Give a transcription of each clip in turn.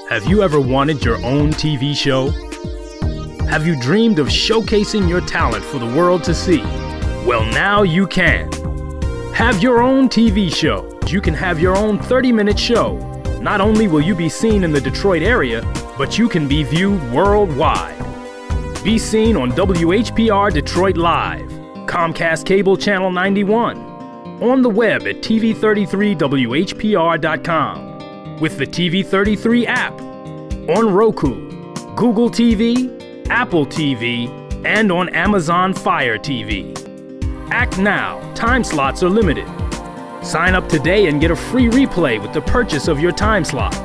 Have you ever wanted your own TV show? Have you dreamed of showcasing your talent for the world to see? Well, now you can. Have your own TV show. You can have your own 30-minute show. Not only will you be seen in the Detroit area, but you can be viewed worldwide. Be seen on WHPR Detroit Live, Comcast Cable Channel 91, on the web at TV33WHPR.com, with the TV33 app, on Roku, Google TV, Apple TV, and on Amazon Fire TV. Act now. Time slots are limited. Sign up today and get a free replay with the purchase of your time slot.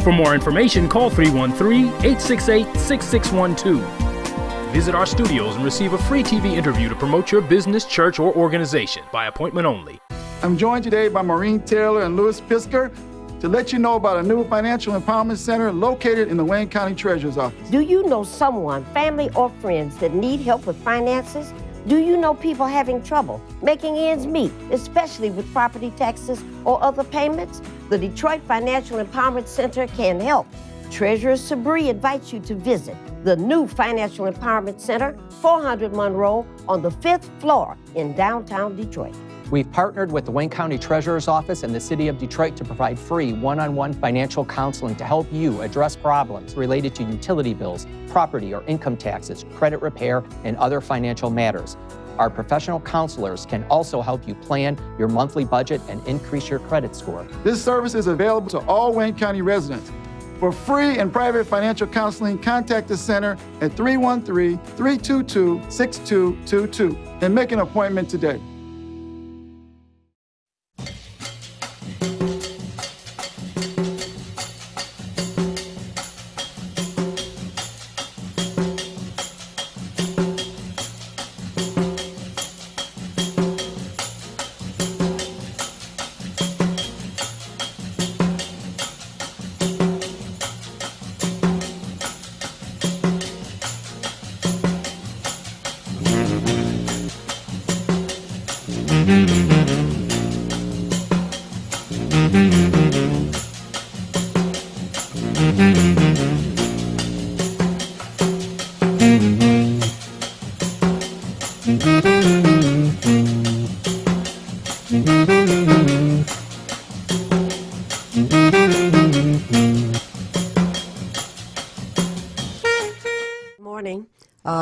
For more information, call 313-868-6612. Visit our studios and receive a free TV interview to promote your business, church, or organization by appointment only. I'm joined today by Maureen Taylor and Louis Pisker to let you know about a new financial empowerment center located in the Wayne County Treasurer's Office. Do you know someone, family or friends, that need help with finances? Do you know people having trouble making ends meet, especially with property taxes or other payments? The Detroit Financial Empowerment Center can help. Treasurer Sabri invites you to visit the new Financial Empowerment Center, 400 Monroe, on the 5th floor in downtown Detroit. We've partnered with the Wayne County Treasurer's Office and the City of Detroit to provide free one-on-one financial counseling to help you address problems related to utility bills, property or income taxes, credit repair, and other financial matters. Our professional counselors can also help you plan your monthly budget and increase your credit score. This service is available to all Wayne County residents. For free and private financial counseling, contact the center at 313-322-6222 and make an appointment today.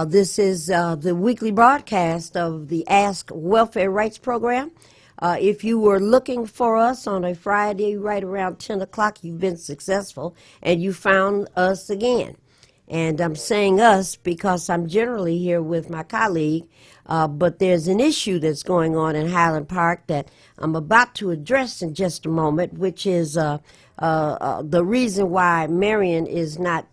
This is the weekly broadcast of the Ask Welfare Rights Program. If you were looking for us on a Friday right around 10 o'clock, you've been successful and you found us again. And I'm saying us because I'm generally here with my colleague, but there's an issue that's going on in Highland Park that I'm about to address in just a moment, which is the reason why Marion is not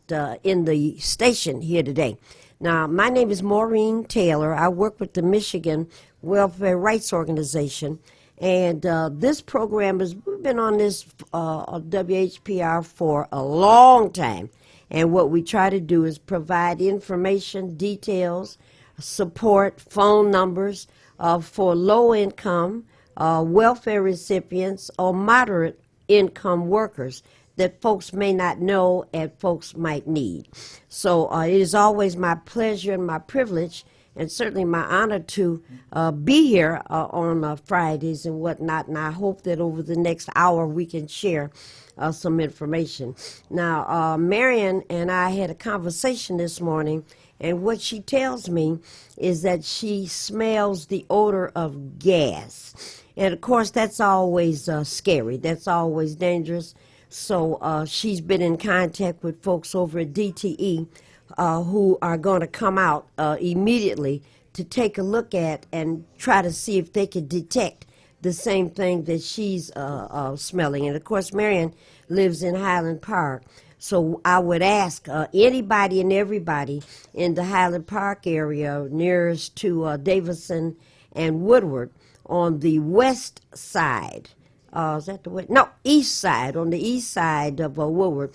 in the station here today. Now, my name is Maureen Taylor. I work with the Michigan Welfare Rights Organization, and this program we've been on this WHPR for a long time, and what we try to do is provide information, details, support, phone numbers for low-income welfare recipients or moderate-income workers that folks may not know and folks might need. So it is always my pleasure and my privilege and certainly my honor to be here on Fridays and whatnot, and I hope that over the next hour we can share some information. Now, Marion and I had a conversation this morning, and what she tells me is that she smells the odor of gas. And of course, that's always scary. That's always dangerous. So she's been in contact with folks over at DTE who are going to come out immediately to take a look at and try to see if they can detect the same thing that she's smelling. And of course, Marion lives in Highland Park. So I would ask anybody and everybody in the Highland Park area nearest to Davison and Woodward on the west side. Is that the way? No, east side, on the east side of Woodward.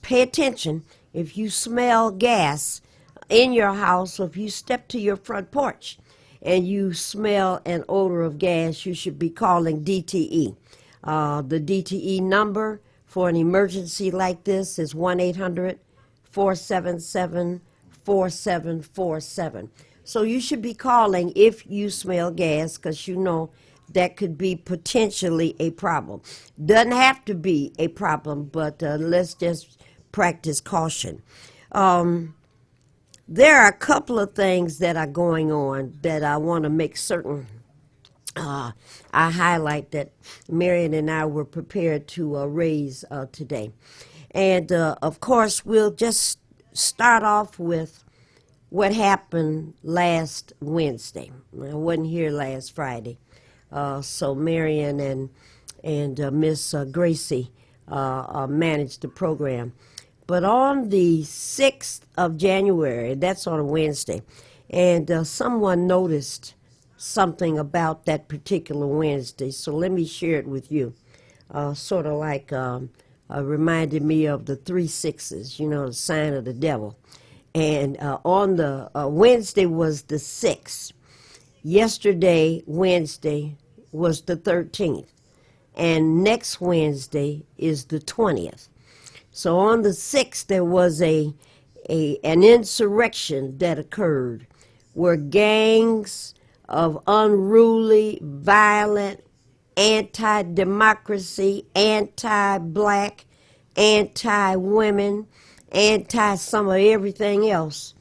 Pay attention. If you smell gas in your house, or if you step to your front porch and you smell an odor of gas, you should be calling DTE. The DTE number, for an emergency like this is 1-800-477-4747. So you should be calling if you smell gas, because you know that could be potentially a problem. Doesn't have to be a problem, but let's just practice caution. There are a couple of things that are going on that I want to make certain I highlight that Marion and I were prepared to raise today. And of course, we'll just start off with what happened last Wednesday. I wasn't here last Friday. So Marion and Miss Gracie managed the program. But on the 6th of January, that's on a Wednesday, and someone noticed something about that particular Wednesday, so let me share it with you. Sort of like reminded me of the 3 6s, you know, the sign of the devil. And on the Wednesday was the 6th. Yesterday, Wednesday, was the 13th. And next Wednesday is the 20th. So on the 6th, there was an insurrection that occurred where gangs of unruly, violent, anti-democracy, anti-black, anti-women, anti-some of everything else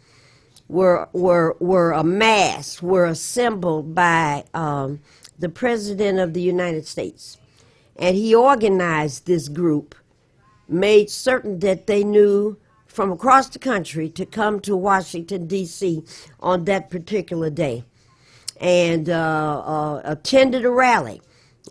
were amassed, were assembled by the President of the United States. And he organized this group, made certain that they knew from across the country to come to Washington, D.C. on that particular day, and attended a rally.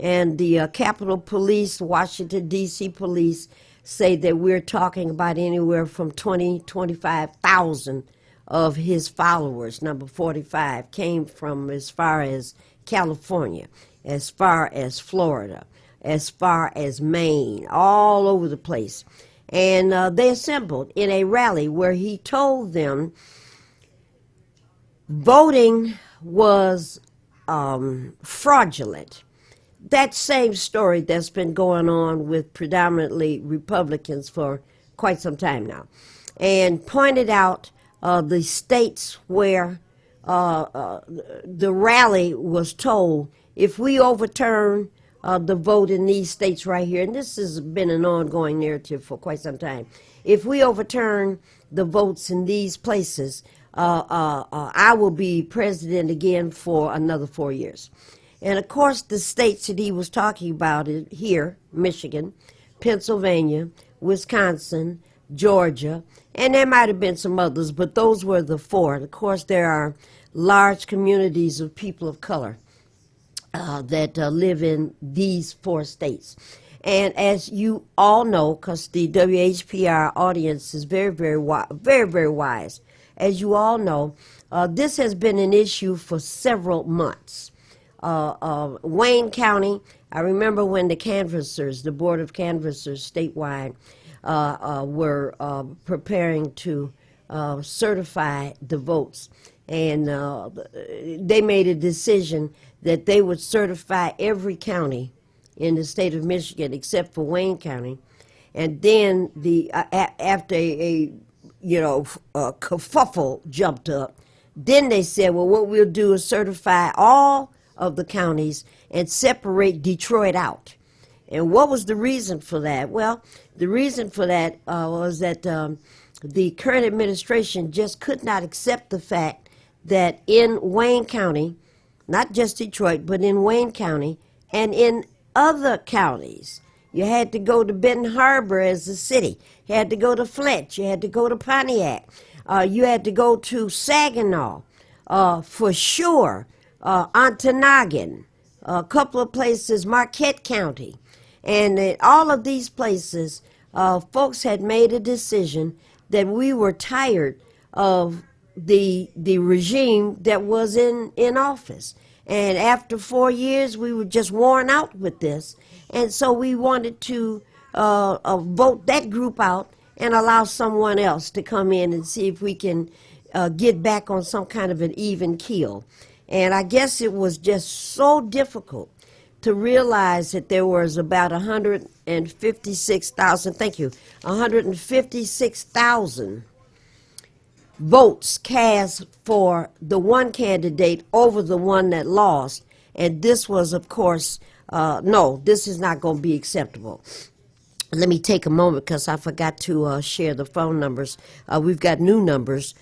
And the Capitol Police, Washington, D.C. Police, say that we're talking about anywhere from 25,000 of his followers. Number 45 came from as far as California, as far as Florida, as far as Maine, all over the place. And they assembled in a rally where he told them voting was fraudulent. That same story that's been going on with predominantly Republicans for quite some time now. And pointed out the states where the rally was told, if we overturn the vote in these states right here, and this has been an ongoing narrative for quite some time, if we overturn the votes in these places, I will be president again for another 4 years. And of course, the states that he was talking about here, Michigan, Pennsylvania, Wisconsin, Georgia, and there might have been some others, but those were the 4. And of course, there are large communities of people of color that live in these 4 states. And as you all know, because the WHPR audience is very, very wise, as you all know, this has been an issue for several months. Wayne County, I remember when the canvassers, the Board of Canvassers statewide, were preparing to certify the votes. And they made a decision that they would certify every county in the state of Michigan except for Wayne County. And then after a kerfuffle jumped up, then they said, well, what we'll do is certify all of the counties and separate Detroit out. And what was the reason for that? Well, the reason for that was that the current administration just could not accept the fact that in Wayne County, not just Detroit, but in Wayne County and in other counties, you had to go to Benton Harbor as a city. You had to go to Flint. You had to go to Pontiac. You had to go to Saginaw, for sure, Ontonagon, a couple of places, Marquette County. And in all of these places, folks had made a decision that we were tired of the regime that was in office. And after 4 years, we were just worn out with this. And so we wanted to vote that group out and allow someone else to come in and see if we can get back on some kind of an even keel. And I guess it was just so difficult to realize that there was about 150 156,000, thank you, 156,000 votes cast for the one candidate over the one that lost. And this was, of course, no, this is not going to be acceptable. Let me take a moment because I forgot to share the phone numbers. We've got new numbers,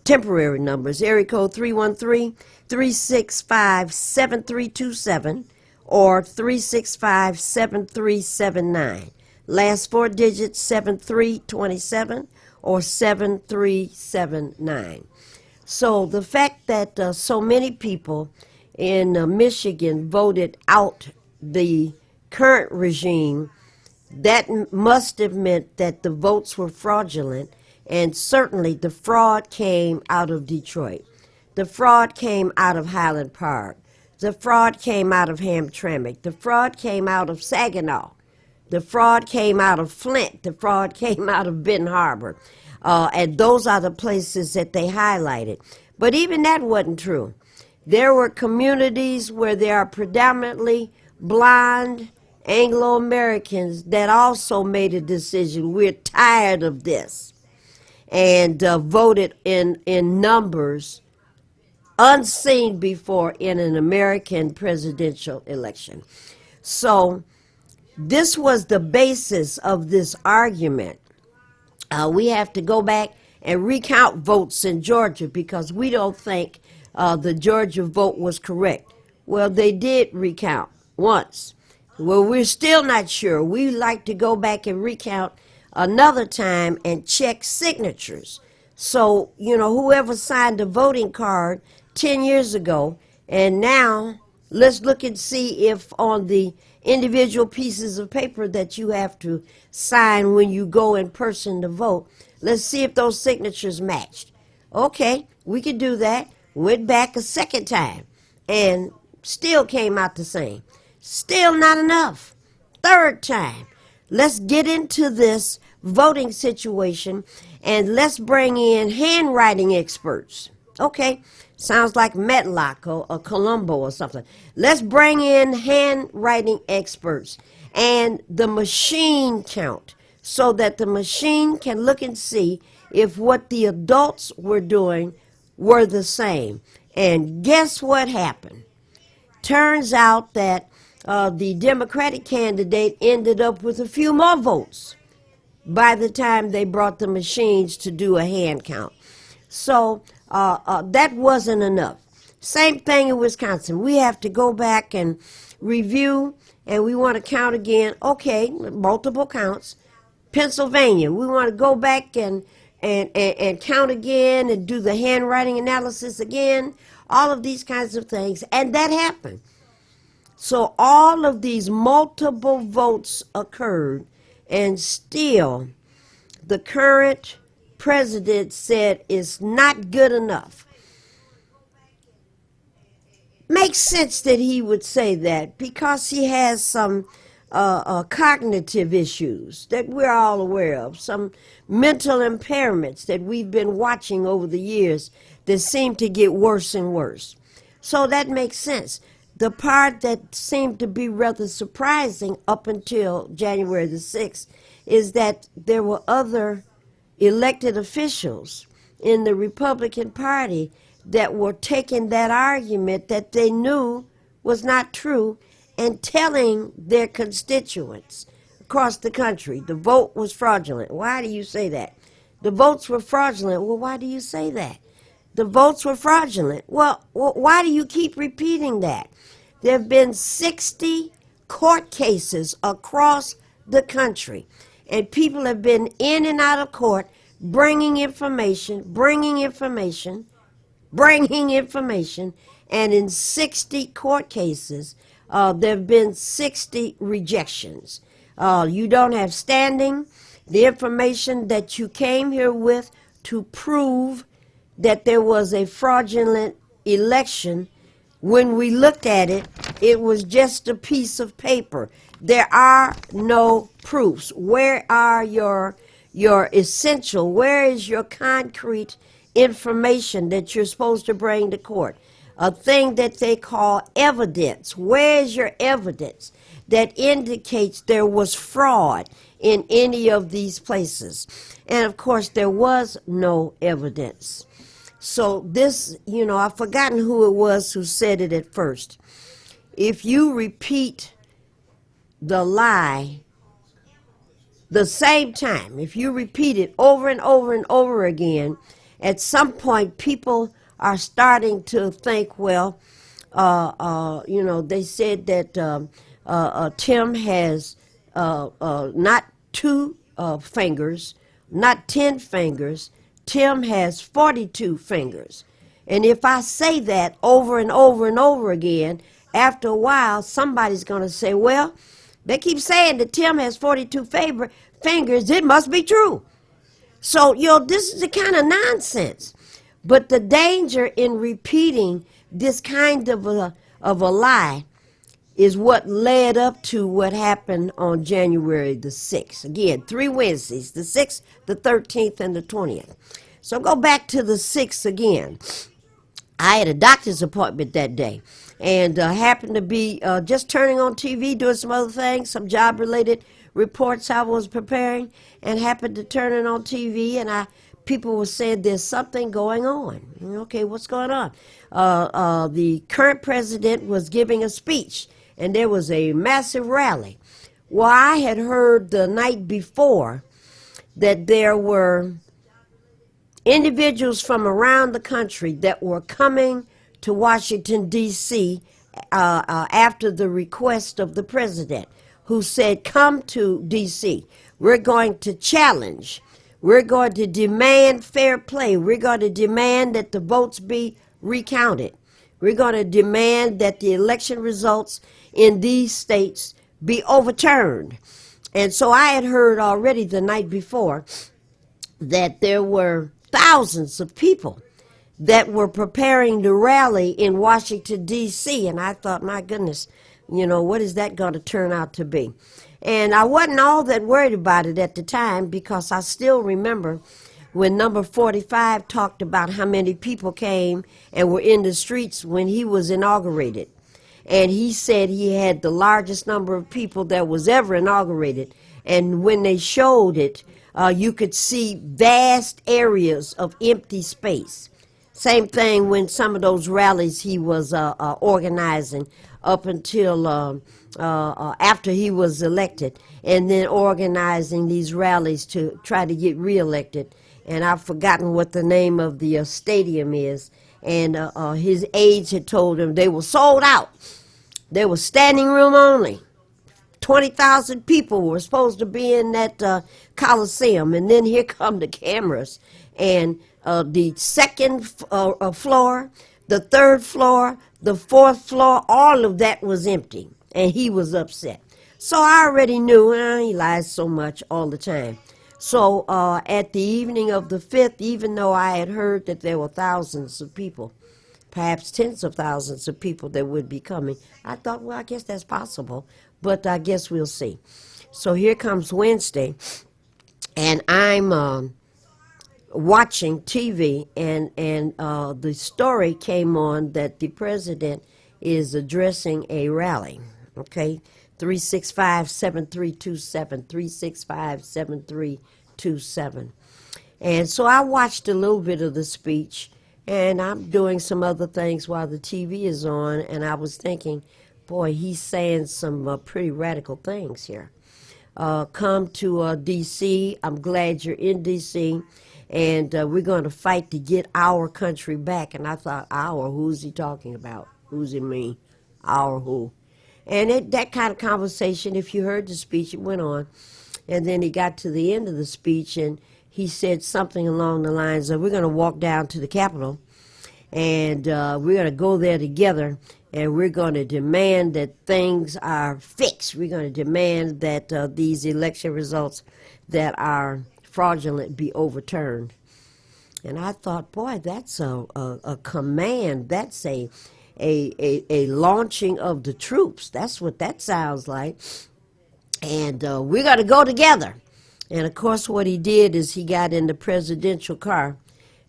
temporary numbers. Area code 313-365-7327 or 365-7379. Last four digits, 7327 or 7379. So the fact that so many people in Michigan voted out the current regime, that must have meant that the votes were fraudulent, and certainly the fraud came out of Detroit. The fraud came out of Highland Park. The fraud came out of Hamtramck. The fraud came out of Saginaw. The fraud came out of Flint. The fraud came out of Benton Harbor. And those are the places that they highlighted. But even that wasn't true. There were communities where there are predominantly blind Anglo-Americans that also made a decision. We're tired of this. And voted in numbers unseen before in an American presidential election. So this was the basis of this argument. We have to go back and recount votes in Georgia because we don't think the Georgia vote was correct. Well, they did recount once. Well, we're still not sure. We like to go back and recount another time and check signatures. So, you know, whoever signed a voting card 10 years ago, and now let's look and see if on the individual pieces of paper that you have to sign when you go in person to vote, let's see if those signatures matched. Okay, we could do that. Went back a second time and still came out the same. Still not enough. Third time. Let's get into this voting situation and let's bring in handwriting experts. Okay, sounds like Metlock or Colombo or something. Let's bring in handwriting experts and the machine count so that the machine can look and see if what the adults were doing were the same. And guess what happened? Turns out that the Democratic candidate ended up with a few more votes by the time they brought the machines to do a hand count. So that wasn't enough. Same thing in Wisconsin. We have to go back and review, and we want to count again. Okay, multiple counts. Pennsylvania, we want to go back and count again and do the handwriting analysis again. All of these kinds of things. And that happened. So all of these multiple votes occurred, and still the current president said it's not good enough. Makes sense that he would say that because he has some cognitive issues that we're all aware of, some mental impairments that we've been watching over the years that seem to get worse and worse. So that makes sense. The part that seemed to be rather surprising up until January the 6th is that there were other elected officials in the Republican Party that were taking that argument that they knew was not true and telling their constituents across the country the vote was fraudulent. Why do you say that? The votes were fraudulent. Well, why do you say that? The votes were fraudulent. Well, why do you keep repeating that? There have been 60 court cases across the country, and people have been in and out of court bringing information, and in 60 court cases, there have been 60 rejections. You don't have standing. The information that you came here with to prove that there was a fraudulent election, when we looked at it, it was just a piece of paper. There are no proofs. Where are your essential, where is your concrete information that you're supposed to bring to court? A thing that they call evidence. Where is your evidence that indicates there was fraud in any of these places. And of course, there was no evidence. So this, I've forgotten who it was who said it at first. If you repeat the lie the same time, if you repeat it over and over and over again, at some point people are starting to think, well, they said that Tim has not 2 fingers, not 10 fingers. Tim has 42 fingers. And if I say that over and over and over again, after a while, somebody's going to say, well, they keep saying that Tim has 42 fingers. It must be true. So, this is the kind of nonsense. But the danger in repeating this kind of a lie is what led up to what happened on January the 6th. Again, 3 Wednesdays, the 6th, the 13th, and the 20th. So go back to the 6th again. I had a doctor's appointment that day and happened to be just turning on TV, doing some other things, some job-related reports I was preparing, and happened to turn it on TV, and people were saying there's something going on. Okay, what's going on? The current president was giving a speech, and there was a massive rally. Well, I had heard the night before that there were individuals from around the country that were coming to Washington, D.C. After the request of the president, who said, come to D.C. We're going to challenge. We're going to demand fair play. We're going to demand that the votes be recounted. We're going to demand that the election results in these states be overturned. And so I had heard already the night before that there were thousands of people that were preparing to rally in Washington, D.C. And I thought, my goodness, what is that going to turn out to be? And I wasn't all that worried about it at the time, because I still remember when number 45 talked about how many people came and were in the streets when he was inaugurated. And he said he had the largest number of people that was ever inaugurated. And when they showed it, you could see vast areas of empty space. Same thing when some of those rallies he was organizing up until after he was elected, and then organizing these rallies to try to get reelected. And I've forgotten what the name of the stadium is. And his aides had told him they were sold out. They were standing room only. 20,000 people were supposed to be in that Coliseum. And then here come the cameras. And the second floor, the third floor, the fourth floor, all of that was empty. And he was upset. So I already knew, he lies so much all the time. So at the evening of the 5th, even though I had heard that there were thousands of people, perhaps tens of thousands of people that would be coming, I thought, well, I guess that's possible, but I guess we'll see. So here comes Wednesday, and I'm watching TV, and the story came on that the president is addressing a rally, okay? 365-7327, 365-7327. And so I watched a little bit of the speech, and I'm doing some other things while the TV is on, and I was thinking, boy, he's saying some pretty radical things here. Come to D.C. I'm glad you're in D.C., and we're going to fight to get our country back. And I thought, our? Who's he talking about? Who's he mean? Our who? And that kind of conversation, if you heard the speech, it went on. And then he got to the end of the speech, and he said something along the lines of, we're going to walk down to the Capitol, and we're going to go there together, and we're going to demand that things are fixed. We're going to demand that these election results that are fraudulent be overturned. And I thought, boy, that's a command. That's a launching of the troops. That's what that sounds like. And we're going to go together. And of course what he did is he got in the presidential car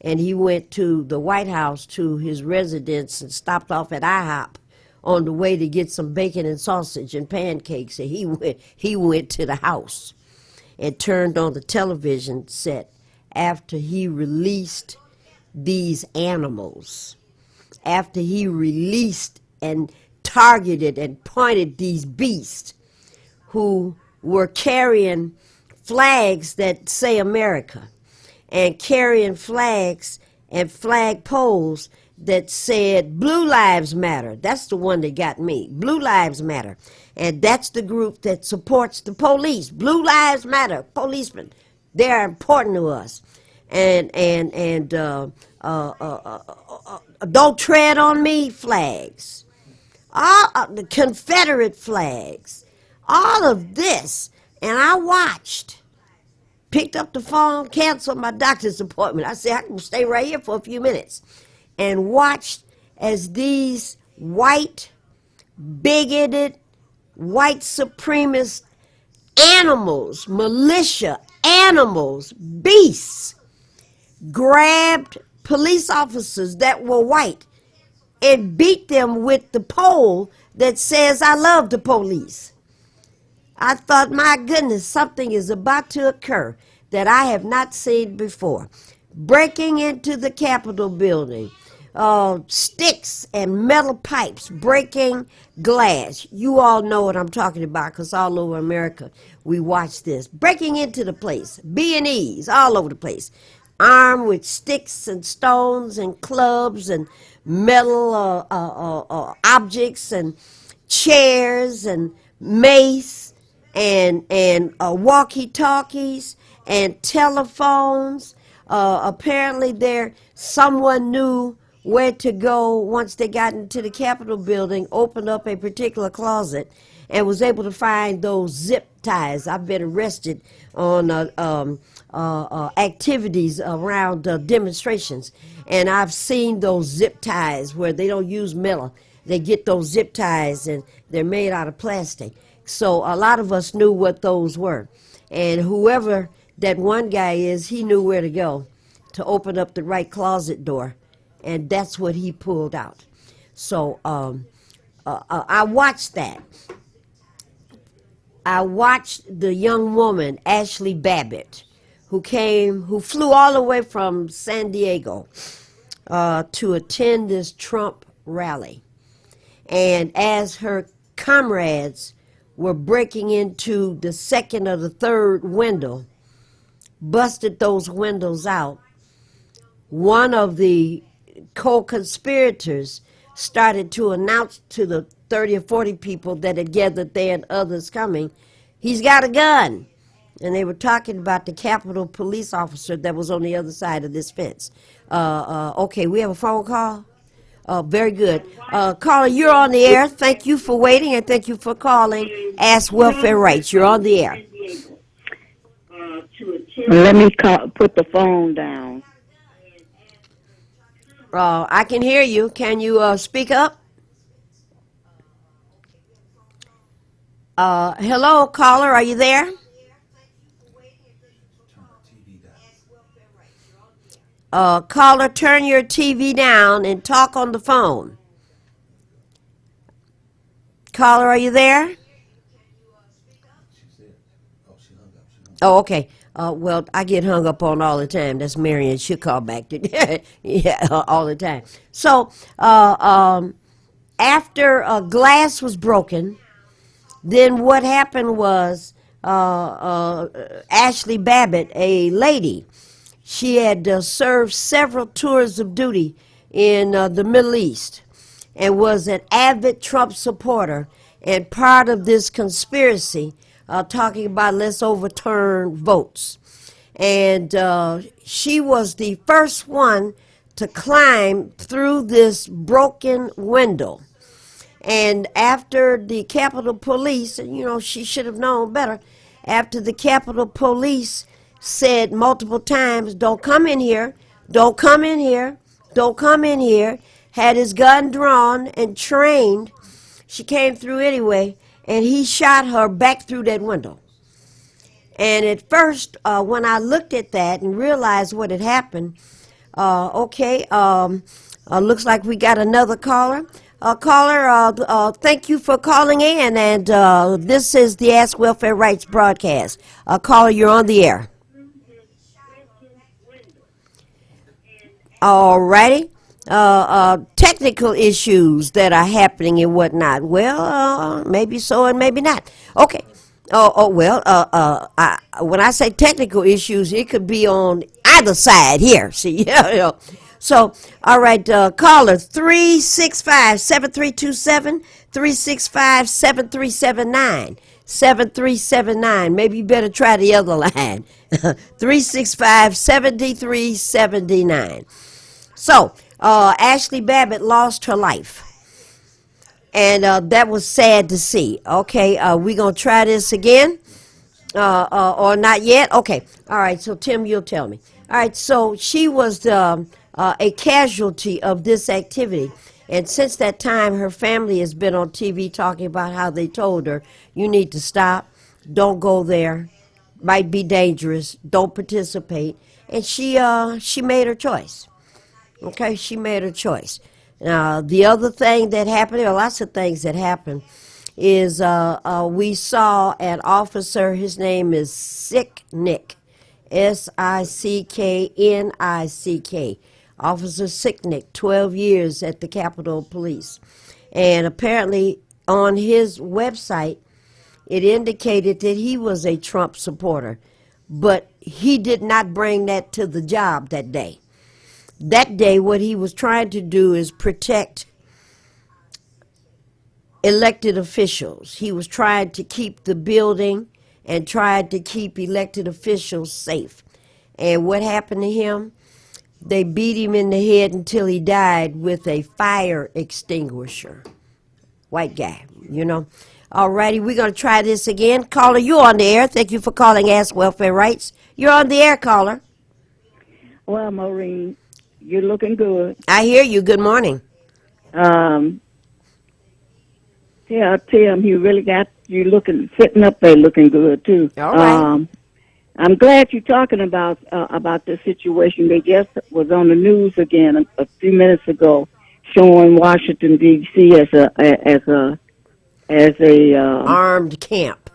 and he went to the White House, to his residence, and stopped off at IHOP on the way to get some bacon and sausage and pancakes, and he went to the house and turned on the television set after he released these animals, after he released and targeted and pointed these beasts who were carrying flags that say America and carrying flags and flag poles that said Blue Lives Matter. That's the one that got me. Blue Lives Matter. And that's the group that supports the police. Blue Lives Matter. Policemen. They're important to us. And don't tread on me flags. All the Confederate flags. All of this. And I watched. Picked up the phone, canceled my doctor's appointment. I said, I can stay right here for a few minutes. And watched as these white, bigoted, white supremacist animals, militia animals, beasts, grabbed police officers that were white and beat them with the pole that says, I love the police. I thought, my goodness, something is about to occur that I have not seen before. Breaking into the Capitol building, sticks and metal pipes, breaking glass. You all know what I'm talking about because all over America we watch this. Breaking into the place, B&Es all over the place, armed with sticks and stones and clubs and metal objects and chairs and mace and walkie-talkies and telephones. Apparently someone knew where to go once they got into the Capitol building, opened up a particular closet, and was able to find those zip ties. I've been arrested on activities around demonstrations, and I've seen those zip ties where they don't use metal. They get those zip ties, and they're made out of plastic. So a lot of us knew what those were. And whoever that one guy is, he knew where to go to open up the right closet door. And that's what he pulled out. So I watched that. I watched the young woman, Ashley Babbitt, who flew all the way from San Diego to attend this Trump rally. And as her comrades were breaking into the second or the third window, busted those windows out, one of the co-conspirators started to announce to the 30 or 40 people that had gathered there and others coming, he's got a gun. And they were talking about the Capitol police officer that was on the other side of this fence. Okay, we have a phone call? Very good. Caller, you're on the air. Thank you for waiting and thank you for calling Ask Welfare Rights. You're on the air. Let me put the phone down. I can hear you. Can you speak up? Hello, caller. Are you there? Caller, turn your TV down and talk on the phone. Caller, are you there? Oh, okay. Well, I get hung up on all the time. That's Marion. She'll call back. Yeah, all the time. So, after glass was broken, then what happened was Ashley Babbitt, a lady, she had served several tours of duty in the Middle East and was an avid Trump supporter and part of this conspiracy talking about let's overturn votes. And she was the first one to climb through this broken window. And after the Capitol Police, and she should have known better, after the Capitol Police said multiple times, don't come in here, don't come in here, don't come in here, had his gun drawn and trained, she came through anyway, and he shot her back through that window. And at first, when I looked at that and realized what had happened, looks like we got another caller. Caller, thank you for calling in, and this is the Ask Welfare Rights broadcast. Caller, you're on the air. All righty. Technical issues that are happening and whatnot. Well, maybe so and maybe not. Okay. Well, when I say technical issues, it could be on either side here. See, yeah. So, all right, caller 365-7327, 365-7379, 7379. Maybe you better try the other line. 365-7379. So, Ashley Babbitt lost her life. And that was sad to see. Okay, we going to try this again? Or not yet? Okay. All right, so Tim, you'll tell me. All right, so she was a casualty of this activity. And since that time, her family has been on TV talking about how they told her, you need to stop, don't go there, might be dangerous, don't participate. And she made her choice. Okay, she made her choice. Now, the other thing that happened, there are lots of things that happened, is we saw an officer, his name is Sicknick, Sicknick. Officer Sicknick, 12 years at the Capitol Police. And apparently on his website, it indicated that he was a Trump supporter, but he did not bring that to the job that day. That day, what he was trying to do is protect elected officials. He was trying to keep the building and tried to keep elected officials safe. And what happened to him? They beat him in the head until he died with a fire extinguisher. White guy, you know. All righty, we're going to try this again. Caller, you're on the air. Thank you for calling Ask Welfare Rights. You're on the air, caller. Well, Maureen, you're looking good. I hear you. Good morning. Yeah, Tim, you really got you sitting up there looking good too. All right. I'm glad you're talking about the situation. They just was on the news again a few minutes ago, showing Washington D.C. as a armed camp.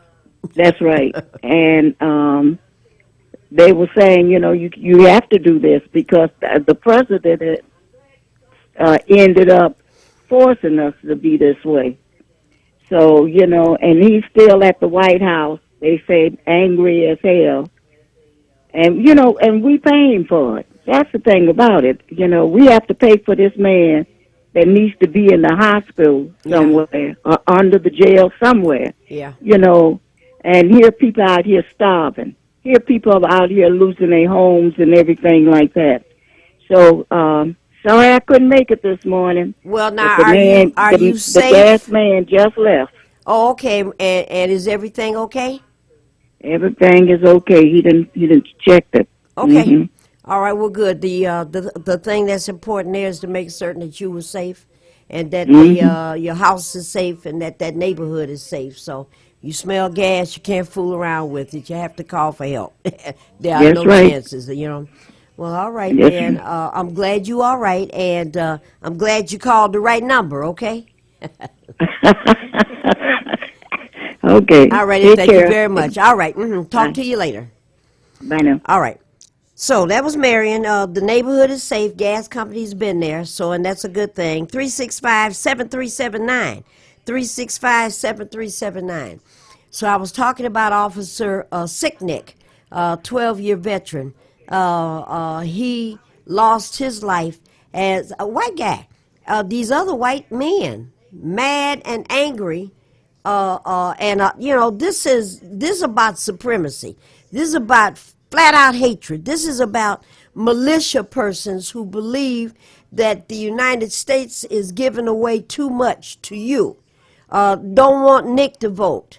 That's right. And they were saying, you have to do this because the president ended up forcing us to be this way. So, and he's still at the White House. They say angry as hell. And, and we paying for it. That's the thing about it. We have to pay for this man that needs to be in the hospital somewhere or under the jail somewhere. Yeah. And here people out here starving. Here people out here losing their homes and everything like that. So, sorry I couldn't make it this morning. Well, now, are you safe? The gas man just left. Oh, okay. And is everything okay? Everything is okay. He didn't check it. Okay. Mm-hmm. All right. Well, good. The thing that's important there is to make certain that you were safe, and that your house is safe, and that neighborhood is safe. So you smell gas, you can't fool around with it. You have to call for help. There are no chances. Well, all right, man. I'm glad you all right, and I'm glad you called the right number. Okay. Okay. All right. Thank you very much. All right. Talk to you later. Bye now. All right. So that was Marion. The neighborhood is safe. Gas company's been there. So, and that's a good thing. 365-7379. 365-7379. So I was talking about Officer Sicknick, 12-year veteran. He lost his life as a white guy. These other white men, mad and angry, this is about supremacy. This is about flat out hatred. This is about militia persons who believe that the United States is giving away too much to you. Don't want Nick to vote.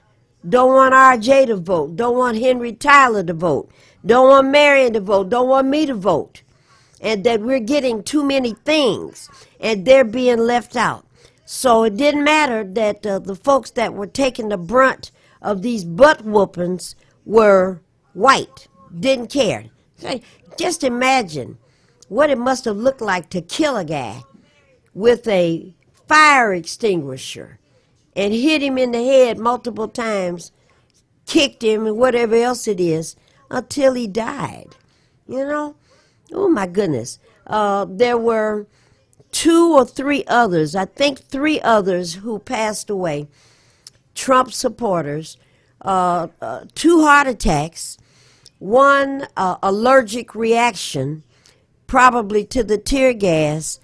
Don't want RJ to vote. Don't want Henry Tyler to vote. Don't want Marion to vote. Don't want me to vote. And that we're getting too many things and they're being left out. So it didn't matter that the folks that were taking the brunt of these butt whoopings were white. Didn't care. Just imagine what it must have looked like to kill a guy with a fire extinguisher and hit him in the head multiple times, kicked him and whatever else it is, until he died. You know? Oh my goodness. There were 2 or 3 others, I think 3 others who passed away, Trump supporters, 2 heart attacks, 1 allergic reaction, probably to the tear gas,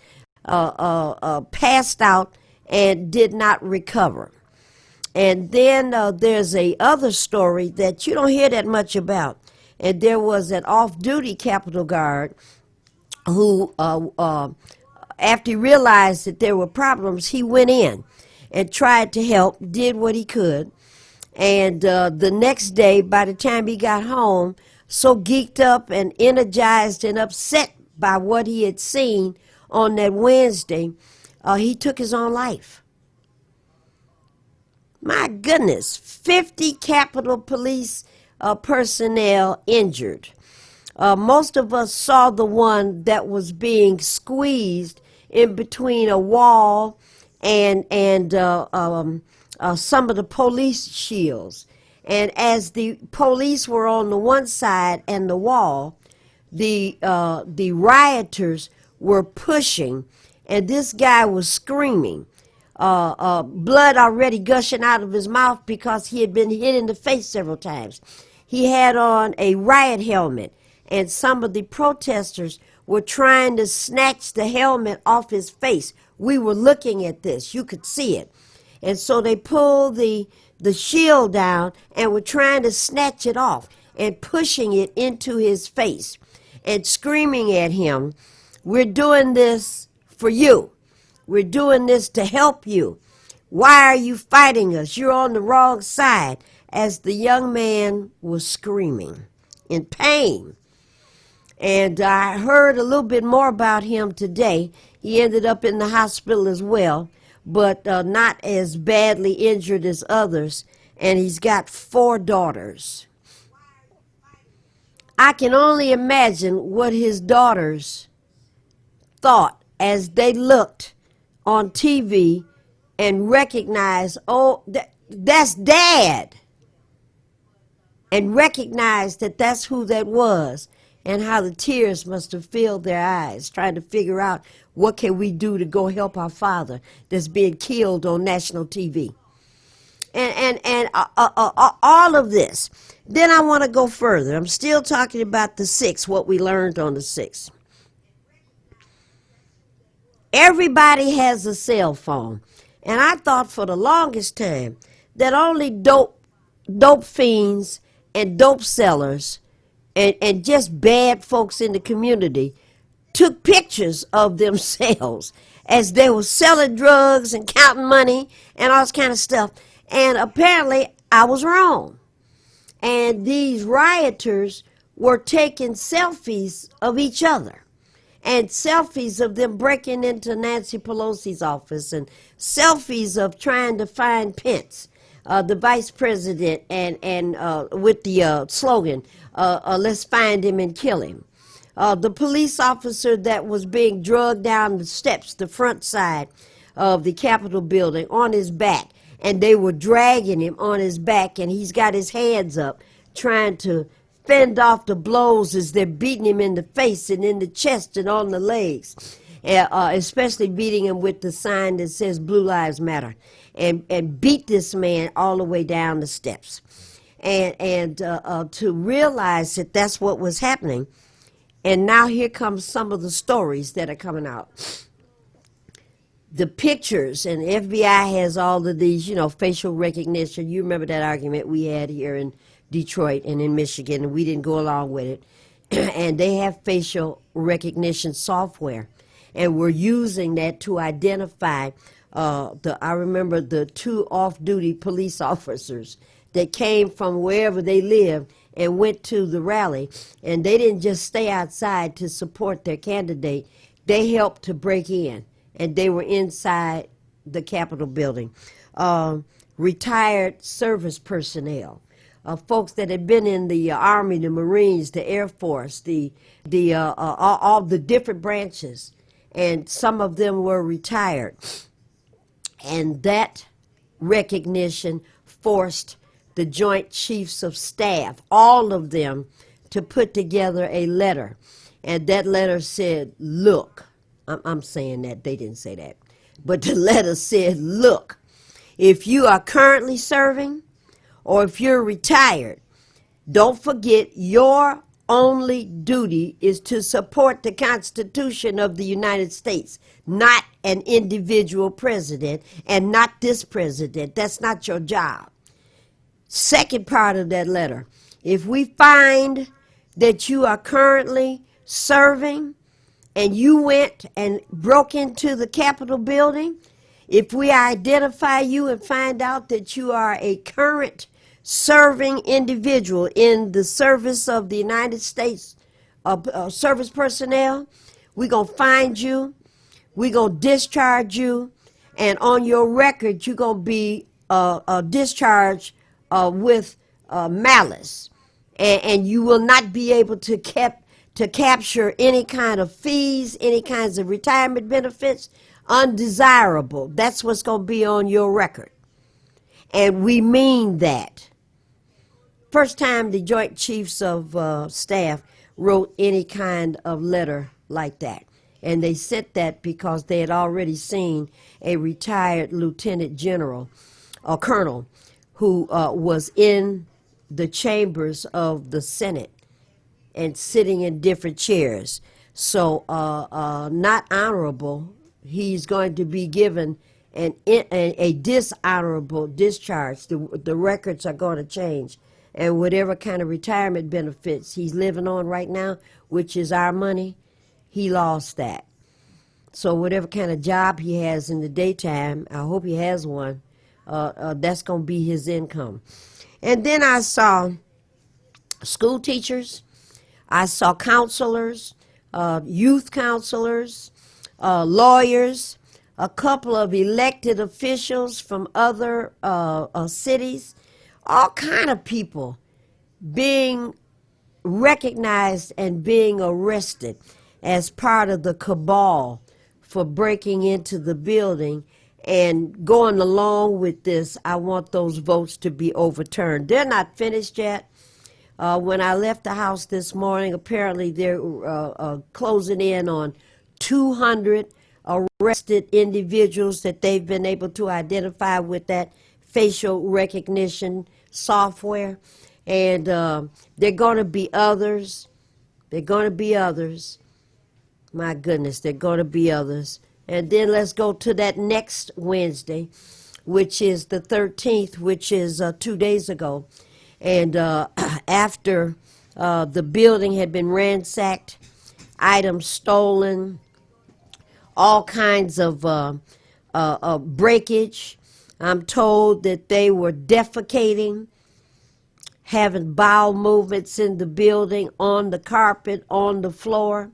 passed out and did not recover. And then there's a other story that you don't hear that much about. And there was an off-duty Capitol Guard who, after he realized that there were problems, he went in and tried to help, did what he could. And the next day, by the time he got home, so geeked up and energized and upset by what he had seen on that Wednesday, he took his own life. My goodness, 50 Capitol Police personnel injured. Most of us saw the one that was being squeezed in between a wall and some of the police shields. And as the police were on the one side and the wall, the rioters were pushing, and this guy was screaming. Blood already gushing out of his mouth because he had been hit in the face several times. He had on a riot helmet, and some of the protesters were trying to snatch the helmet off his face. We were looking at this. You could see it. And so they pulled the shield down and were trying to snatch it off and pushing it into his face and screaming at him, "We're doing this for you. We're doing this to help you. Why are you fighting us? You're on the wrong side," as the young man was screaming in pain. And I heard a little bit more about him today. He ended up in the hospital as well, but not as badly injured as others. And he's got 4 daughters. I can only imagine what his daughters thought as they looked on TV and recognized, oh, that's Dad. And recognized that that's who that was, and how the tears must have filled their eyes, trying to figure out what can we do to go help our father that's being killed on national TV. And all of this. Then I want to go further. I'm still talking about the 6, what we learned on the 6. Everybody has a cell phone. And I thought for the longest time that only dope fiends and dope sellers and just bad folks in the community took pictures of themselves as they were selling drugs and counting money and all this kind of stuff. And apparently I was wrong. And these rioters were taking selfies of each other, and selfies of them breaking into Nancy Pelosi's office, and selfies of trying to find Pence, the vice president, and with the slogan, "Let's find him and kill him." The police officer that was being drugged down the steps, the front side of the Capitol building, on his back, and they were dragging him on his back, and he's got his hands up trying to fend off the blows as they're beating him in the face and in the chest and on the legs, especially beating him with the sign that says Blue Lives Matter, and beat this man all the way down the steps. And to realize that that's what was happening. And now here comes some of the stories that are coming out. The pictures, and the FBI has all of these, facial recognition. You remember that argument we had here in Detroit and in Michigan, and we didn't go along with it. And they have facial recognition software, and we're using that to identify I remember the 2 off-duty police officers that came from wherever they lived and went to the rally, and they didn't just stay outside to support their candidate. They helped to break in, and they were inside the Capitol building. Retired service personnel, folks that had been in the Army, the Marines, the Air Force, all the different branches, and some of them were retired. And that recognition forced the Joint Chiefs of Staff, all of them, to put together a letter. And that letter said, look, I'm saying that, they didn't say that, but the letter said, look, if you are currently serving or if you're retired, don't forget your only duty is to support the Constitution of the United States, not an individual president and not this president. That's not your job. Second part of that letter, if we find that you are currently serving and you went and broke into the Capitol building, if we identify you and find out that you are a current serving individual in the service of the United States service personnel, we're going to find you, we're going to discharge you, and on your record, you're going to be discharged with malice. And you will not be able to capture any kind of fees, any kinds of retirement benefits, undesirable. That's what's going to be on your record. And we mean that. First time the Joint Chiefs of Staff wrote any kind of letter like that. And they said that because they had already seen a retired lieutenant general or colonel who was in the chambers of the Senate and sitting in different chairs. So not honorable, he's going to be given a dishonorable discharge. The records are going to change. And whatever kind of retirement benefits he's living on right now, which is our money, he lost that. So whatever kind of job he has in the daytime, I hope he has one, that's going to be his income. And then I saw school teachers, I saw counselors, youth counselors, lawyers, a couple of elected officials from other cities, all kind of people being recognized and being arrested as part of the cabal for breaking into the building. And going along with this, I want those votes to be overturned. They're not finished yet. When I left the house this morning, apparently they're closing in on 200 arrested individuals that they've been able to identify with that facial recognition software. And there are going to be others. There are going to be others. My goodness, there are going to be others. And then let's go to that next Wednesday, which is the 13th, which is 2 days ago. And after the building had been ransacked, items stolen, all kinds of breakage. I'm told that they were defecating, having bowel movements in the building, on the carpet, on the floor,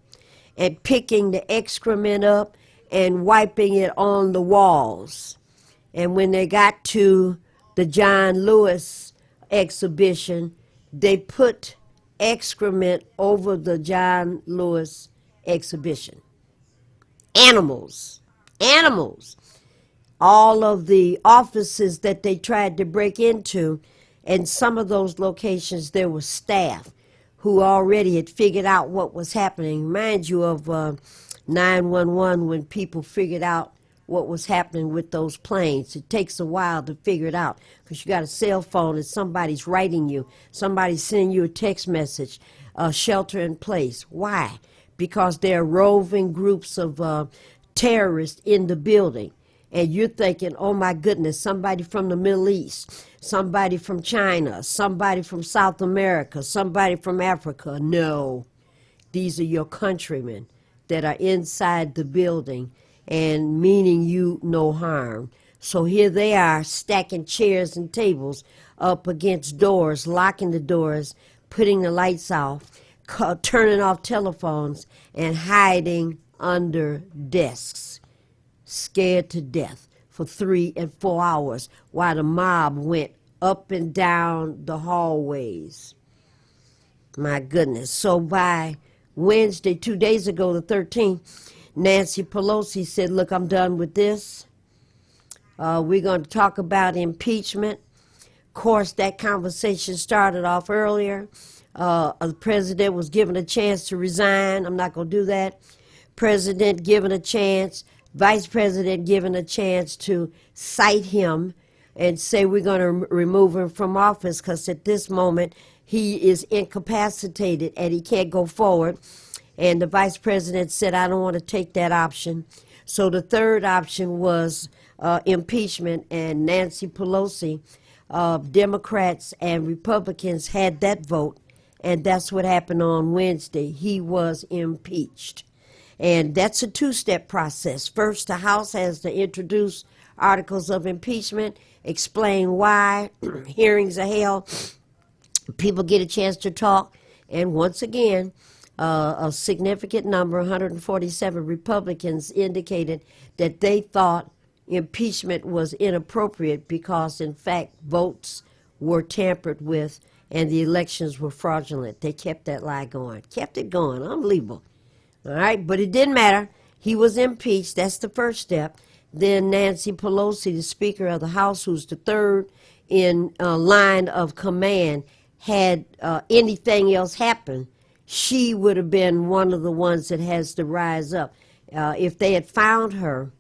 and picking the excrement up and wiping it on the walls. And when they got to the John Lewis exhibition, they put excrement over the John Lewis exhibition. Animals. All of the offices that they tried to break into, and some of those locations there was staff who already had figured out what was happening. Remind you of 911 when people figured out what was happening with those planes. It takes a while to figure it out because you got a cell phone and somebody's writing you, somebody's sending you a text message, shelter in place. Why? Because there are roving groups of terrorists in the building. And you're thinking, oh my goodness, somebody from the Middle East, somebody from China, somebody from South America, somebody from Africa. No, these are your countrymen that are inside the building and meaning you no harm. So here they are stacking chairs and tables up against doors, locking the doors, putting the lights off, turning off telephones, and hiding under desks, scared to death for 3 and 4 hours while the mob went up and down the hallways. My goodness. So by Wednesday, 2 days ago, the 13th, Nancy Pelosi said, look, I'm done with this. We're going to talk about impeachment. Of course, that conversation started off earlier. The president was given a chance to resign. I'm not going to do that. President given a chance. Vice president given a chance to cite him and say we're going to remove him from office because at this moment he is incapacitated and he can't go forward. And the vice president said, I don't want to take that option. So the third option was impeachment, and Nancy Pelosi, Democrats and Republicans had that vote, and that's what happened on Wednesday. He was impeached. And that's a two-step process. First, the House has to introduce articles of impeachment, explain why, hearings are held, people get a chance to talk, and once again, a significant number, 147 Republicans, indicated that they thought impeachment was inappropriate because, in fact, votes were tampered with and the elections were fraudulent. They kept that lie going, kept it going. Unbelievable. All right, but it didn't matter. He was impeached. That's the first step. Then Nancy Pelosi, the Speaker of the House, who's the third in line of command, had anything else happen, she would have been one of the ones that has to rise up. If they had found her,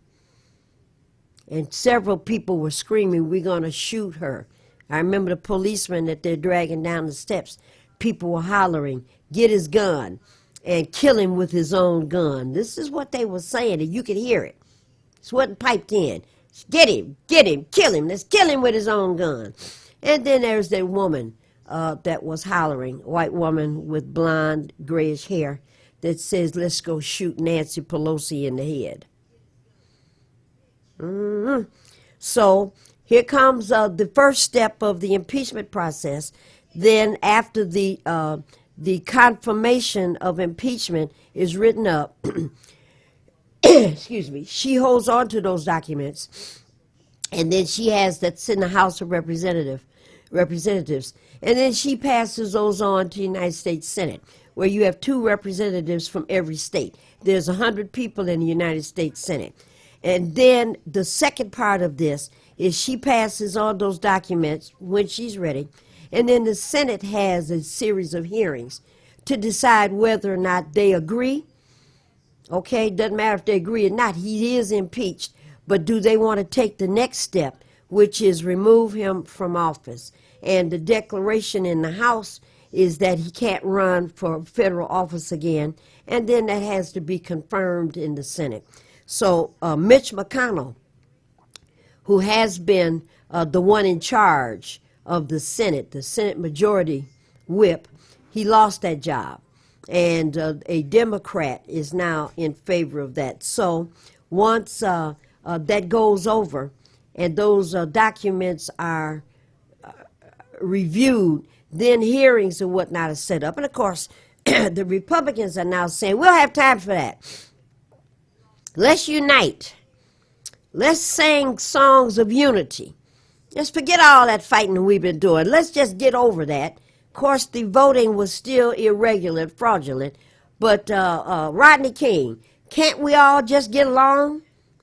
and several people were screaming, we're going to shoot her. I remember the policeman that they're dragging down the steps. People were hollering, get his gun, and kill him with his own gun. This is what they were saying, and you could hear it. It wasn't piped in. Get him, kill him. Let's kill him with his own gun. And then there's that woman that was hollering, a white woman with blonde, grayish hair, that says, let's go shoot Nancy Pelosi in the head. So here comes the first step of the impeachment process. Then after the confirmation of impeachment is written up, excuse me, she holds on to those documents, and then she has that's in the House of Representatives, and then she passes those on to the United States Senate, where you have 2 representatives from every state. There's 100 people in the United States Senate. And then the second part of this is she passes on those documents when she's ready, and then the Senate has a series of hearings to decide whether or not they agree. Okay, doesn't matter if they agree or not, he is impeached, but do they want to take the next step, which is remove him from office? And the declaration in the House is that he can't run for federal office again, and then that has to be confirmed in the Senate. So Mitch McConnell, who has been the one in charge of the Senate Majority Whip, he lost that job. And a Democrat is now in favor of that. So once that goes over and those documents are reviewed, then hearings and whatnot are set up. And of course, the Republicans are now saying, we'll have time for that. Let's unite. Let's sing songs of unity. Let's forget all that fighting we've been doing. Let's just get over that. Of course, the voting was still irregular, fraudulent. But Rodney King, can't we all just get along?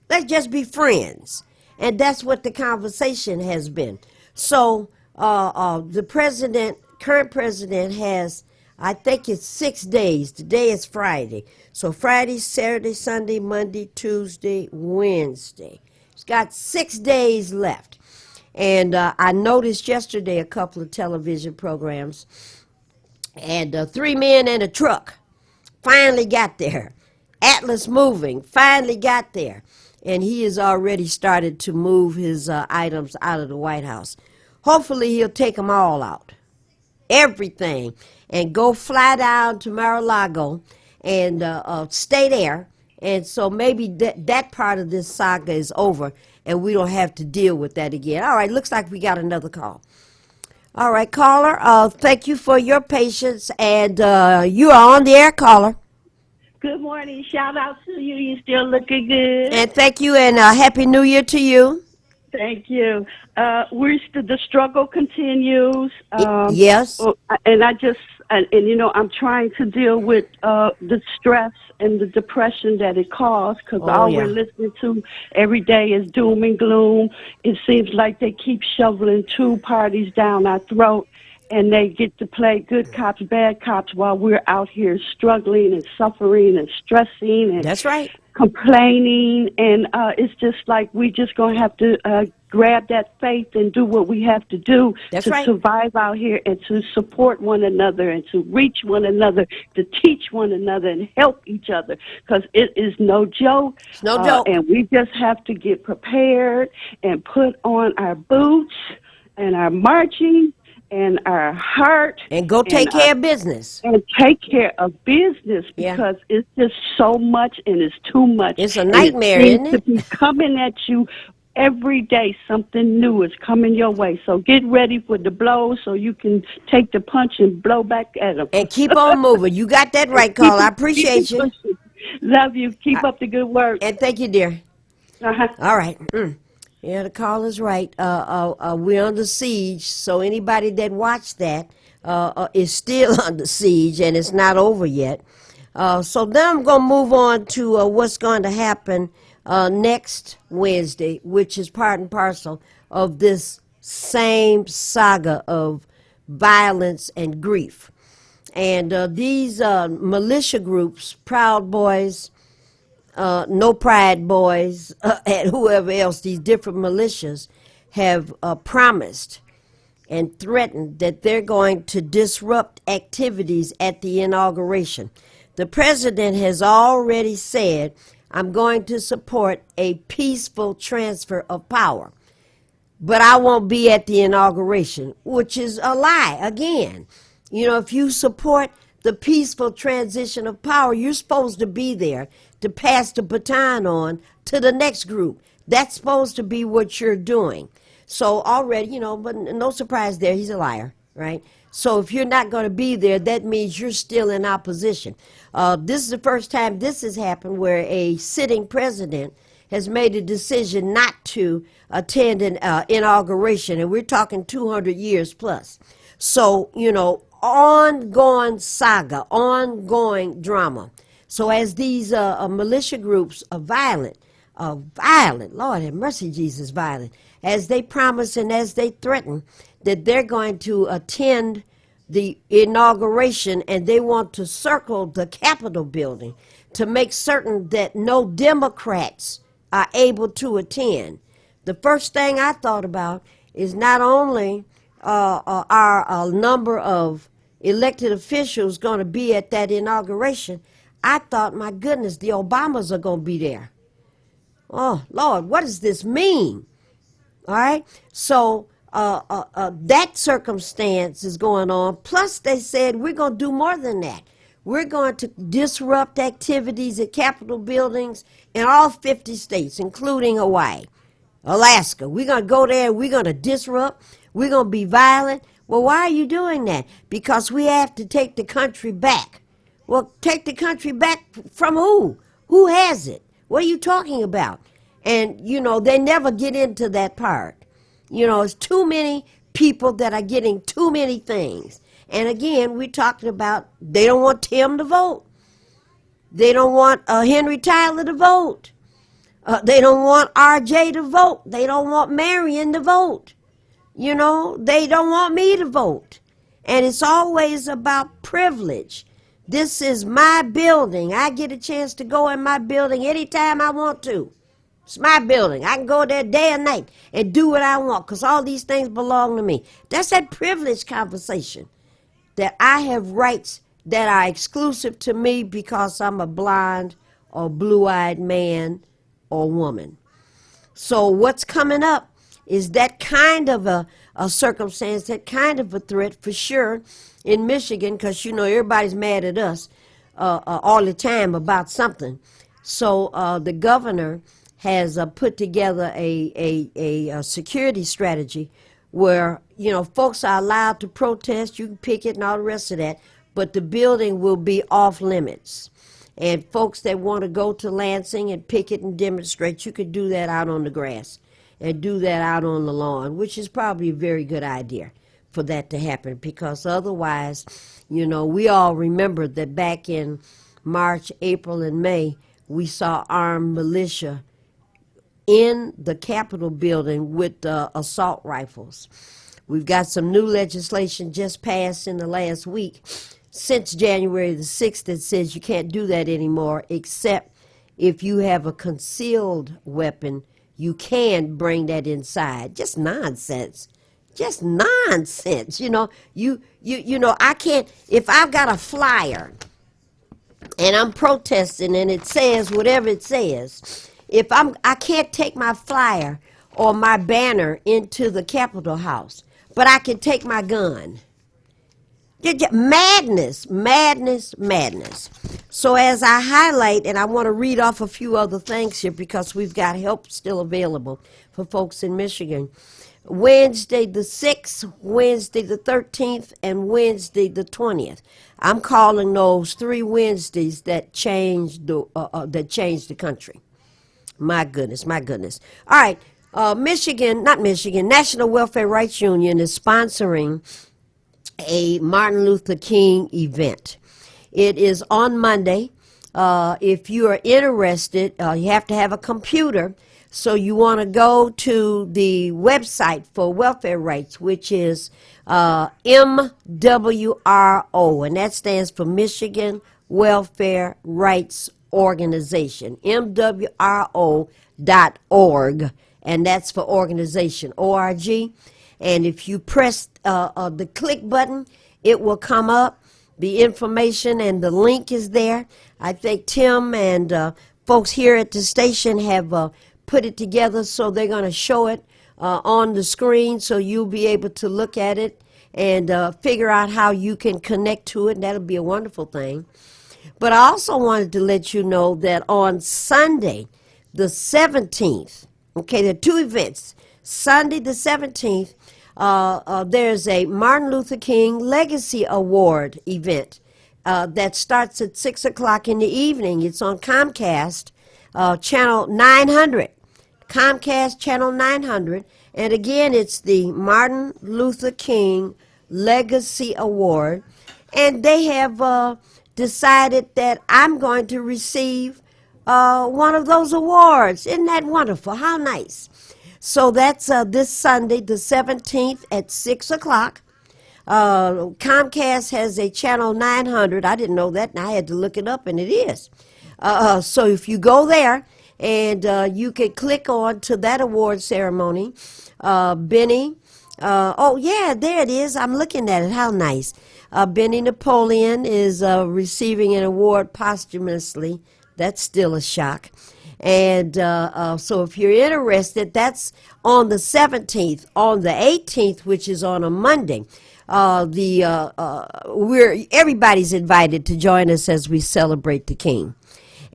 Let's just be friends. And that's what the conversation has been. So the president, current president, has, I think it's 6 days. Today is Friday. So Friday, Saturday, Sunday, Monday, Tuesday, Wednesday. He's got 6 days left. And I noticed yesterday a couple of television programs, and 3 men in a truck finally got there. Atlas Moving finally got there. And he has already started to move his items out of the White House. Hopefully he'll take them all out. Everything. And go fly down to Mar-a-Lago and stay there. And so maybe that part of this saga is over and we don't have to deal with that again. All right, looks like we got another call. All right, caller, thank you for your patience. And you are on the air, caller. Good morning. Shout out to you. You still looking good. And thank you, and Happy New Year to you. Thank you. The struggle continues. Yes. And I just and you know, I'm trying to deal with the stress and the depression that it caused, because all yeah. we're listening to every day is doom and gloom. It seems like they keep shoveling two parties down our throat, and they get to play good cops, bad cops, while we're out here struggling and suffering and stressing and That's right. complaining. And it's just like we just going to have to grab that faith and do what we have to do That's to right. survive out here, and to support one another, and to reach one another, to teach one another and help each other, because it is no joke. It's no joke. And we just have to get prepared and put on our boots and our marching and our heart. And go take care of business. And take care of business, Yeah. because it's just so much and it's too much. It's a And nightmare, it isn't seems it? to be coming at you every day. Something new is coming your way. So get ready for the blow so you can take the punch and blow back at them. And keep on moving. You got that right, Carl. I appreciate you. Love you. Keep up the good work. And thank you, dear. Uh-huh. All right. Yeah, the call is right. We're under siege, so anybody that watched that is still under siege, and it's not over yet. So then I'm going to move on to what's going to happen next Wednesday, which is part and parcel of this same saga of violence and grief. And these militia groups, Proud Boys, No Pride Boys, and whoever else, these different militias have promised and threatened that they're going to disrupt activities at the inauguration. The president has already said, I'm going to support a peaceful transfer of power, but I won't be at the inauguration, which is a lie again. You know, if you support the peaceful transition of power, you're supposed to be there to pass the baton on to the next group. That's supposed to be what you're doing. So already, you know, but no surprise there, he's a liar, right? So if you're not going to be there, that means you're still in opposition. This is the first time this has happened where a sitting president has made a decision not to attend an inauguration, and we're talking 200 years plus. So, you know, ongoing saga, ongoing drama. So as these militia groups are violent, Lord have mercy, Jesus, violent, as they promise and as they threaten that they're going to attend the inauguration, and they want to circle the Capitol building to make certain that no Democrats are able to attend. The first thing I thought about is not only are a number of elected officials going to be at that inauguration, I thought, my goodness, the Obamas are going to be there. Oh, Lord, what does this mean? All right? So that circumstance is going on. Plus, they said, we're going to do more than that. We're going to disrupt activities at Capitol buildings in all 50 states, including Hawaii, Alaska. We're going to go there. We're going to disrupt. We're going to be violent. Well, why are you doing that? Because we have to take the country back. Well, take the country back from who? Who has it? What are you talking about? And, you know, they never get into that part. You know, it's too many people that are getting too many things. And again, we're talking about they don't want Tim to vote. They don't want Henry Tyler to vote. They don't want RJ to vote. They don't want Marion to vote. You know, they don't want me to vote. And it's always about privilege. This is my building. I get a chance to go in my building anytime I want to. It's my building. I can go there day and night and do what I want because all these things belong to me. That's that privilege conversation, that I have rights that are exclusive to me because I'm a blind or blue-eyed man or woman. So what's coming up is that kind of a circumstance, that kind of a threat for sure in Michigan, because, you know, everybody's mad at us all the time about something. So the governor has put together a security strategy where, you know, folks are allowed to protest, you can picket and all the rest of that, but the building will be off limits. And folks that want to go to Lansing and picket and demonstrate, you could do that out on the grass and do that out on the lawn, which is probably a very good idea for that to happen, because otherwise, we all remember that back in March, April, and May, we saw armed militia in the Capitol building with assault rifles. We've got some new legislation just passed in the last week since January the 6th that says you can't do that anymore, except if you have a concealed weapon, you can bring that inside. Just nonsense. Just nonsense. I can't, if I've got a flyer and I'm protesting and it says whatever it says, I can't take my flyer or my banner into the Capitol House, but I can take my gun. Madness, madness, madness. So as I highlight, and I want to read off a few other things here because we've got help still available for folks in Michigan. Wednesday the 6th, Wednesday the 13th, and Wednesday the 20th. I'm calling those 3 Wednesdays that changed the country. My goodness, my goodness. All right, National Welfare Rights Union is sponsoring a Martin Luther King event. It is on Monday. If you are interested, you have to have a computer. So you want to go to the website for welfare rights, which is MWRO, and that stands for Michigan Welfare Rights Organization, MWRO.org, and that's for organization, ORG. And if you press the click button, it will come up. The information and the link is there. I think Tim and folks here at the station have put it together, so they're going to show it on the screen so you'll be able to look at it and figure out how you can connect to it, and that'll be a wonderful thing. But I also wanted to let you know that on Sunday, the 17th, okay, there are 2 events. Sunday the 17th, there's a Martin Luther King Legacy Award event that starts at 6 o'clock in the evening. It's on Comcast, channel 900. Comcast channel 900. And again, it's the Martin Luther King Legacy Award. And they have decided that I'm going to receive one of those awards. Isn't that wonderful? How nice. So that's this Sunday, the 17th at 6 o'clock. Comcast has a channel 900. I didn't know that, and I had to look it up, and it is. So if you go there, and you can click on to that award ceremony. Benny, oh yeah, there it is. I'm looking at it. How nice. Benny Napoleon is receiving an award posthumously. That's still a shock. And so if you're interested, that's on the 17th. On the 18th, which is on a Monday, everybody's invited to join us as we celebrate the King.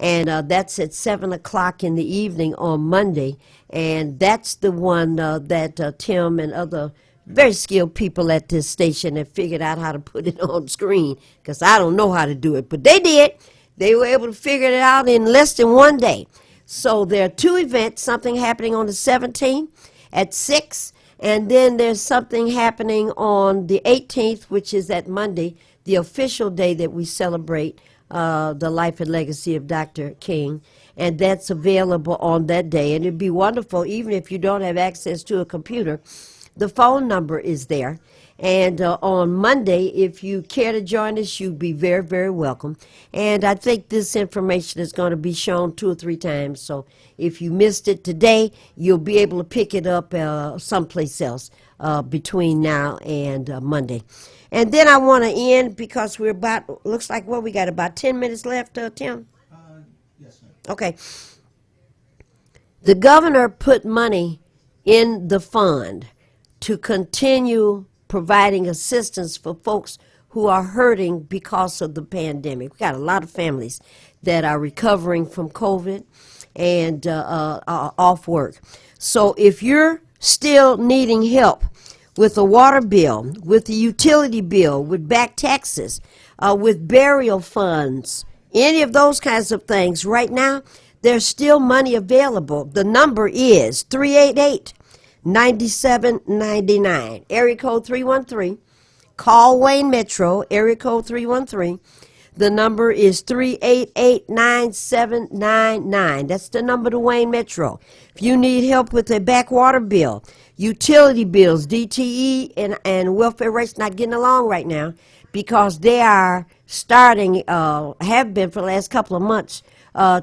And that's at 7 o'clock in the evening on Monday. And that's the one that Tim and other very skilled people at this station have figured out how to put it on screen, because I don't know how to do it. But they did. They were able to figure it out in less than 1 day. So there are 2 events, something happening on the 17th at 6, and then there's something happening on the 18th, which is that Monday, the official day that we celebrate the life and legacy of Dr. King, and that's available on that day. And it'd be wonderful, even if you don't have access to a computer, the phone number is there. And on Monday, if you care to join us, you'd be very, very welcome. And I think this information is going to be shown 2 or 3 times. So if you missed it today, you'll be able to pick it up someplace else between now and Monday. And then I want to end, because we're about, looks like, well, we got about 10 minutes left, Tim? Yes, ma'am. Okay. The governor put money in the fund to continue providing assistance for folks who are hurting because of the pandemic. We've got a lot of families that are recovering from COVID and are off work. So if you're still needing help with a water bill, with a utility bill, with back taxes, with burial funds, any of those kinds of things, right now, there's still money available. The number is 388 9799. Area code 313. Call Wayne Metro, area code 313. The number is 388-9799. That's the number to Wayne Metro. If you need help with a backwater bill, utility bills, DTE and welfare rates not getting along right now because they are starting, have been for the last couple of months,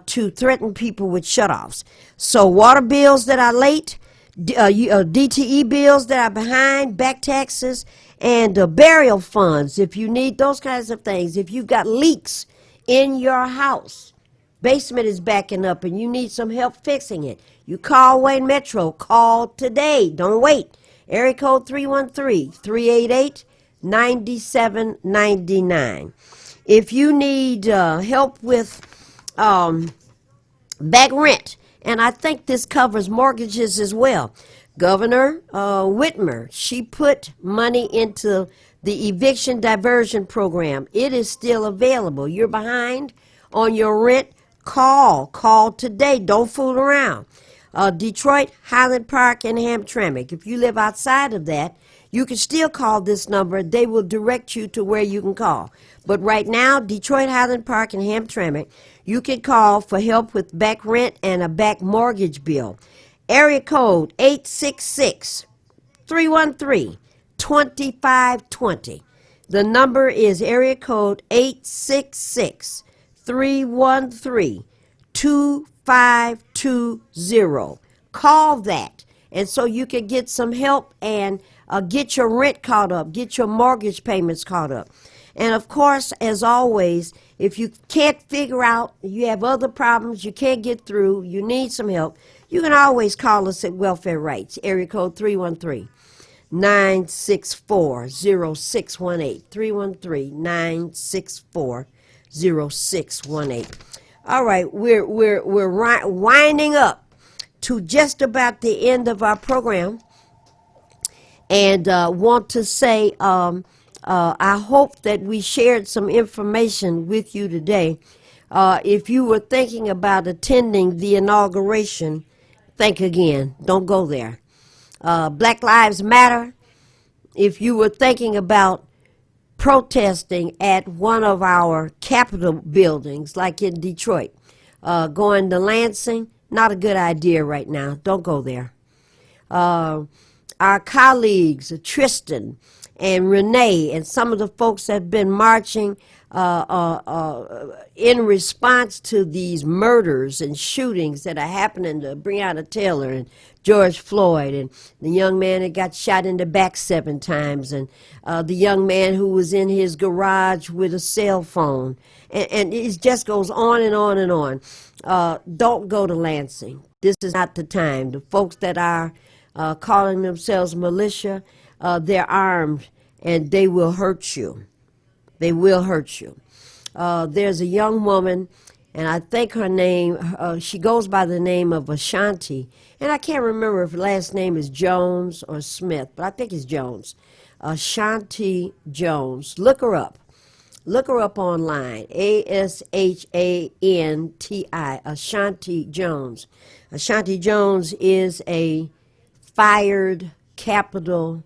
to threaten people with shutoffs. So water bills that are late, DTE bills that are behind, back taxes, and burial funds, if you need those kinds of things. If you've got leaks in your house, basement is backing up and you need some help fixing it, you call Wayne Metro. Call today. Don't wait. Area code 313-388-9799. If you need help with back rent, and I think this covers mortgages as well. Governor Whitmer, she put money into the eviction diversion program. It is still available. You're behind on your rent? Call today. Don't fool around. Detroit, Highland Park, and Hamtramck. If you live outside of that, you can still call this number. They will direct you to where you can call. But right now, Detroit, Highland Park, and Hamtramck, you can call for help with back rent and a back mortgage bill. Area code 866-313-2520. The number is area code 866-313-2520. Call that, and so you can get some help and get your rent caught up, get your mortgage payments caught up. And of course, as always, if you can't figure out, you have other problems, you can't get through, you need some help, you can always call us at Welfare Rights, area code 313-964-0618, 313-964-0618. All right, we're winding up to just about the end of our program, and want to say I hope that we shared some information with you today. If you were thinking about attending the inauguration, think again. Don't go there. Black Lives Matter. If you were thinking about protesting at one of our Capitol buildings, like in Detroit, going to Lansing, not a good idea right now. Don't go there. Our colleagues, Tristan and Renee, and some of the folks that have been marching in response to these murders and shootings that are happening to Breonna Taylor and George Floyd, and the young man that got shot in the back 7 times, and the young man who was in his garage with a cell phone. And it just goes on and on and on. Don't go to Lansing. This is not the time. The folks that are calling themselves militia, they're armed, and they will hurt you. They will hurt you. There's a young woman, and I think her name, she goes by the name of Ashanti, and I can't remember if her last name is Jones or Smith, but I think it's Jones. Ashanti Jones. Look her up. Look her up online. Ashanti, Ashanti Jones. Ashanti Jones is a fired Capitol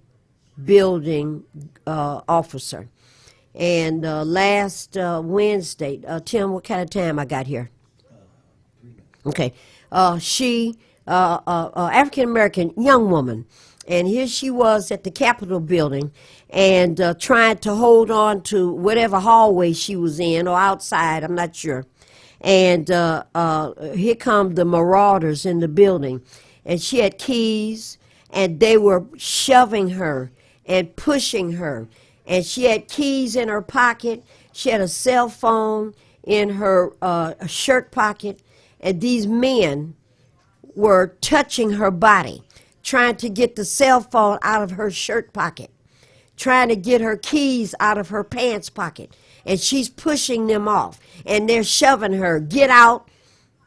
building officer. And last Wednesday, Tim, what kind of time I got here? Okay. She, African-American young woman, and here she was at the Capitol building and trying to hold on to whatever hallway she was in or outside, I'm not sure. And here come the marauders in the building. And she had keys, and they were shoving her and pushing her. And she had keys in her pocket. She had a cell phone in her shirt pocket. And these men were touching her body, trying to get the cell phone out of her shirt pocket, trying to get her keys out of her pants pocket. And she's pushing them off. And they're shoving her. Get out.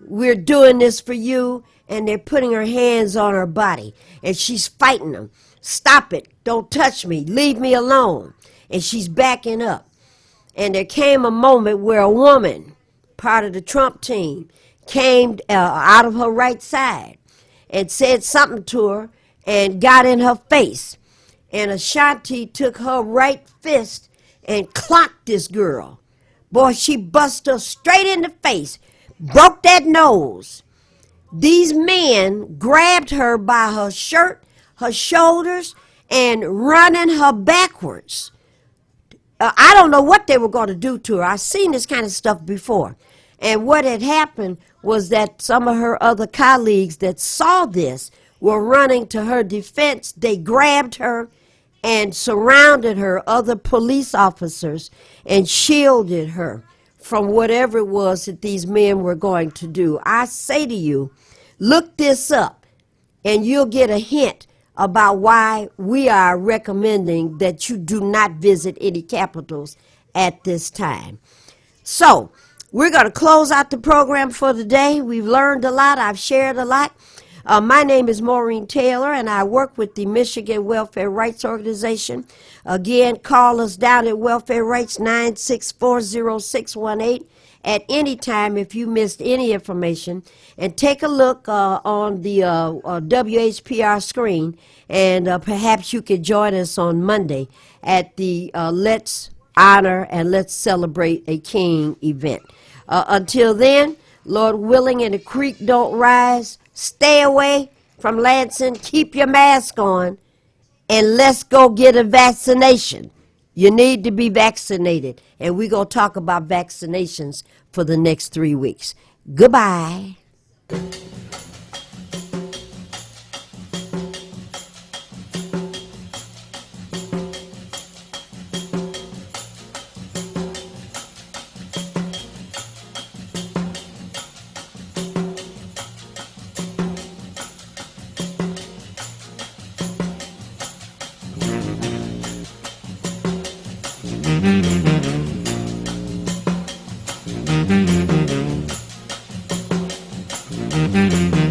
We're doing this for you. And they're putting her hands on her body. And she's fighting them. Stop it. Don't touch me. Leave me alone. And she's backing up. And there came a moment where a woman, part of the Trump team, came out of her right side and said something to her, and got in her face. And Ashanti took her right fist and clocked this girl. Boy, she bust her straight in the face, broke that nose. These men grabbed her by her shirt, her shoulders, and running her backwards. I don't know what they were going to do to her. I've seen this kind of stuff before. And what had happened was that some of her other colleagues that saw this were running to her defense. They grabbed her and surrounded her, other police officers, and shielded her from whatever it was that these men were going to do. I say to you, look this up, and you'll get a hint about why we are recommending that you do not visit any capitals at this time. So, we're going to close out the program for today. We've learned a lot. I've shared a lot. My name is Maureen Taylor, and I work with the Michigan Welfare Rights Organization. Again, call us down at Welfare Rights 9640618 at any time if you missed any information. And take a look on the WHPR screen, and perhaps you could join us on Monday at the Let's Honor and Let's Celebrate a King event. Until then, Lord willing and the creek don't rise, stay away from Lansing, keep your mask on, and let's go get a vaccination. You need to be vaccinated, and we're going to talk about vaccinations for the next 3 weeks. Goodbye. Mm-hmm.